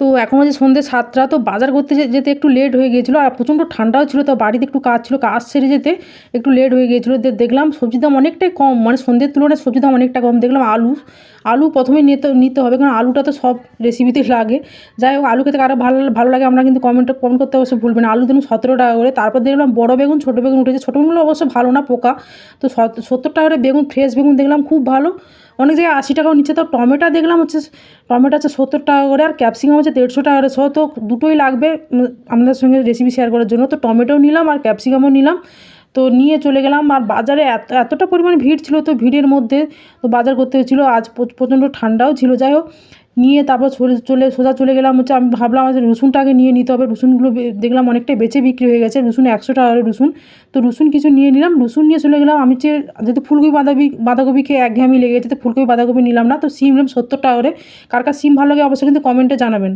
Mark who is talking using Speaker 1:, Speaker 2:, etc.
Speaker 1: তো এখন বাজে সন্ধ্যে 7টা, তো বাজার করতে যেতে একটু লেট হয়ে গিয়েছিলো, আর প্রচণ্ড ঠান্ডাও ছিল, তো বাড়িতে একটু কাজ ছিল, কাজ সেরে যেতে একটু লেট হয়ে গিয়েছিলো। দেখলাম সবজির দাম অনেকটাই কম, মানে সন্ধ্যের তুলনায় সবজির দাম অনেকটা কম। দেখলাম আলু প্রথমেই নিতে হবে, কারণ আলুটা তো সব রেসিপিতেই লাগে। যাই হোক, আলু খেতে কারো ভালো ভালো লাগে আমরা কিন্তু কমেন্ট করতে অবশ্যই ভুলবেন না। আলু দিলাম 17 টাকা করে। তারপর দেখলাম বড় বেগুন, ছোটো বেগুন উঠেছে। ছোটো বেগুনগুলো অবশ্য ভালো না, পোকা। তো 70 টাকা করে বেগুন, ফ্রেশ বেগুন দেখলাম খুব ভালো। অনেক জায়গায় 80 টাকাও নিচ্ছে। তো টমেটো দেখলাম হচ্ছে, টমেটো হচ্ছে 70 টাকা করে, আর ক্যাপসিকাম হচ্ছে 150 টাকা করে। তো দুটোই লাগবে আপনাদের সঙ্গে রেসিপি শেয়ার করার জন্য। তো টমেটোও নিলাম আর ক্যাপসিকামও নিলাম। তো নিয়ে চলে গেলাম, আর বাজারে এতটা পরিমাণে ভিড় ছিল, তো ভিড়ের মধ্যে তো বাজার করতে হয়েছিলো। আজ প্রচণ্ড ঠান্ডাও ছিল। যাই হোক, নিয়ে তারপর সোজা চলে গেলাম হচ্ছে, আমি ভাবলাম আজ রসুনটা আগে নিয়ে নিতে হবে। রসুনগুলো দেখলাম অনেকটাই বেচে বিক্রি হয়ে গেছে। রসুন 100 টাকা করে রসুন। তো রসুন কিছু নিয়ে নিলাম, রসুন নিয়ে চলে গেলাম। আমি যেহেতু ফুলকপি বাঁধাকপি খেয়ে একঘেয়েমি লেগে গেছে, তো ফুলকপি বাঁধাকপি নিলাম না। তো সিম নিলাম 70 টাকা করে। কার কার সিম ভালো লাগে অবশ্যই কিন্তু কমেন্টে জানাবেন।